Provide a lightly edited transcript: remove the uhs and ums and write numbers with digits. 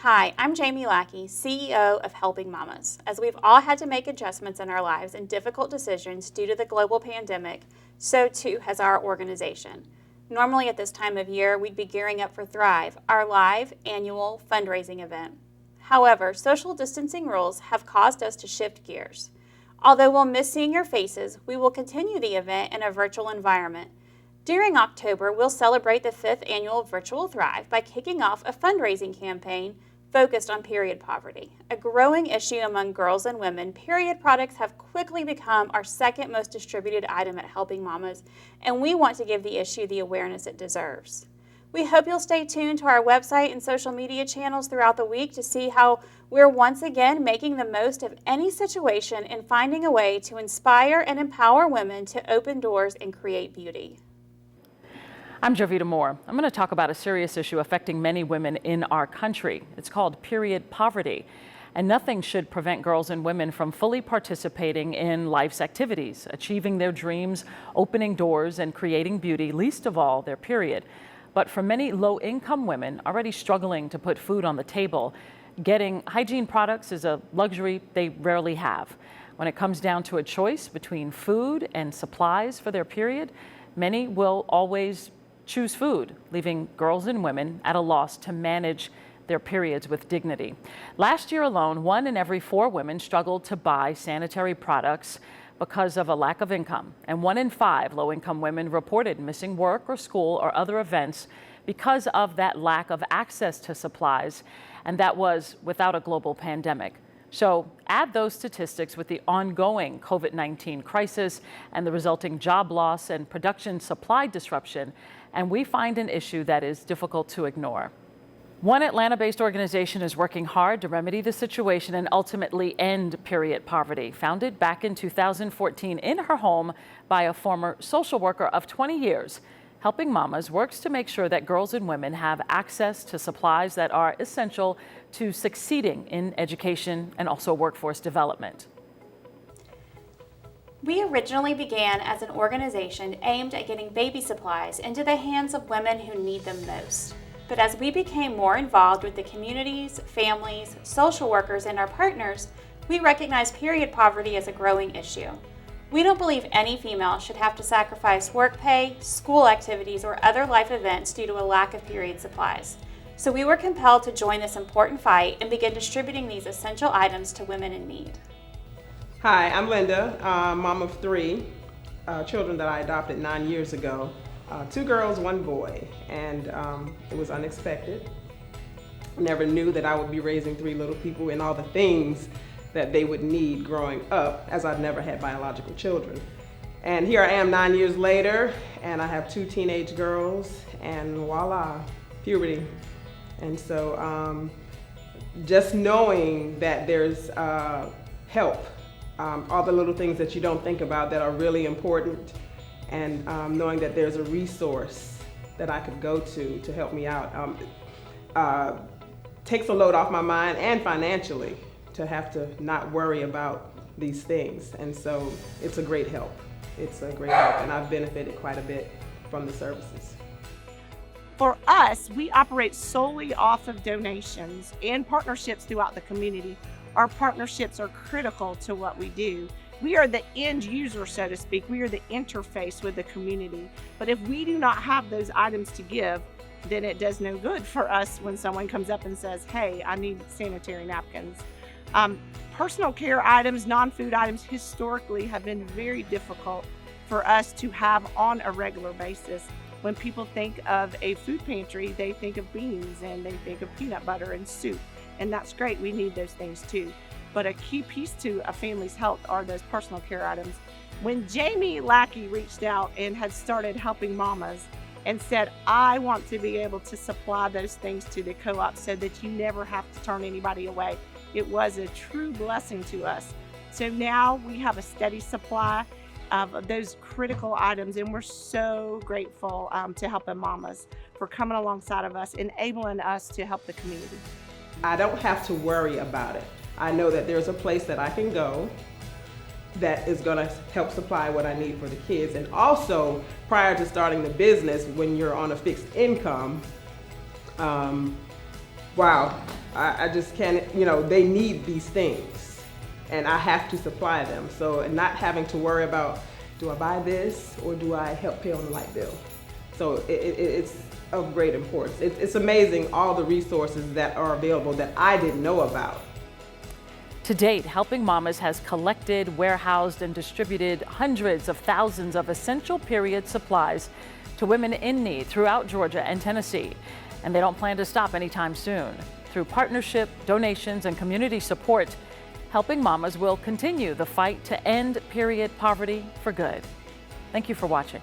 Hi, I'm Jamie Lackey, CEO of Helping Mamas. As we've all had to make adjustments in our lives and difficult decisions due to the global pandemic, so too has our organization. Normally at this time of year, we'd be gearing up for Thrive, our live annual fundraising event. However, social distancing rules have caused us to shift gears. Although we'll miss seeing your faces, we will continue the event in a virtual environment. During October, we'll celebrate the 5th annual Virtual Thrive by kicking off a fundraising campaign focused on period poverty. A growing issue among girls and women, period products have quickly become our second most distributed item at Helping Mamas, and we want to give the issue the awareness it deserves. We hope you'll stay tuned to our website and social media channels throughout the week to see how we're once again making the most of any situation and finding a way to inspire and empower women to open doors and create beauty. I'm Jovita Moore. I'm going to talk about a serious issue affecting many women in our country. It's called period poverty, and nothing should prevent girls and women from fully participating in life's activities, achieving their dreams, opening doors, and creating beauty, least of all their period. But for many low-income women already struggling to put food on the table, getting hygiene products is a luxury they rarely have. When it comes down to a choice between food and supplies for their period, many will always choose food, leaving girls and women at a loss to manage their periods with dignity. Last year alone, 1 in every 4 women struggled to buy sanitary products because of a lack of income, and 1 in 5 low-income women reported missing work or school or other events because of that lack of access to supplies, and that was without a global pandemic. So add those statistics with the ongoing COVID-19 crisis and the resulting job loss and production supply disruption, and we find an issue that is difficult to ignore. One Atlanta-based organization is working hard to remedy the situation and ultimately end period poverty. Founded back in 2014 in her home by a former social worker of 20 years, Helping Mamas works to make sure that girls and women have access to supplies that are essential to succeeding in education and also workforce development. We originally began as an organization aimed at getting baby supplies into the hands of women who need them most. But as we became more involved with the communities, families, social workers, and our partners, we recognized period poverty as a growing issue. We don't believe any female should have to sacrifice work pay, school activities, or other life events due to a lack of period supplies. So we were compelled to join this important fight and begin distributing these essential items to women in need. Hi, I'm Linda, mom of 3 children that I adopted 9 years ago. 2 girls, 1 boy, and it was unexpected. Never knew that I would be raising 3 little people and all the things that they would need growing up, as I've never had biological children. And here I am 9 years later, and I have 2 teenage girls, and voila, puberty. And so just knowing that there's help, all the little things that you don't think about that are really important, and knowing that there's a resource that I could go to help me out, takes a load off my mind, and financially, to have to not worry about these things. And so it's a great help. It's a great help, and I've benefited quite a bit from the services. For us, we operate solely off of donations and partnerships throughout the community. Our partnerships are critical to what we do. We are the end user, so to speak. We are the interface with the community. But if we do not have those items to give, then it does no good for us when someone comes up and says, hey, I need sanitary napkins. Personal care items, non-food items historically have been very difficult for us to have on a regular basis. When people think of a food pantry, they think of beans and they think of peanut butter and soup. And that's great, we need those things too. But a key piece to a family's health are those personal care items. When Jamie Lackey reached out and had started Helping Mamas and said, I want to be able to supply those things to the co-op so that you never have to turn anybody away, it was a true blessing to us. So now we have a steady supply of those critical items, and we're so grateful to Helping Mamas for coming alongside of us, enabling us to help the community. I don't have to worry about it. I know that there's a place that I can go that is going to help supply what I need for the kids. And also, prior to starting the business, when you're on a fixed income, wow, I just can't, they need these things and I have to supply them. So not having to worry about, do I buy this or do I help pay on the light bill? So it's of great importance. It's amazing all the resources that are available that I didn't know about. To date, Helping Mamas has collected, warehoused, and distributed hundreds of thousands of essential period supplies to women in need throughout Georgia and Tennessee. And they don't plan to stop anytime soon. Through partnership, donations, and community support, Helping Mamas will continue the fight to end period poverty for good. Thank you for watching.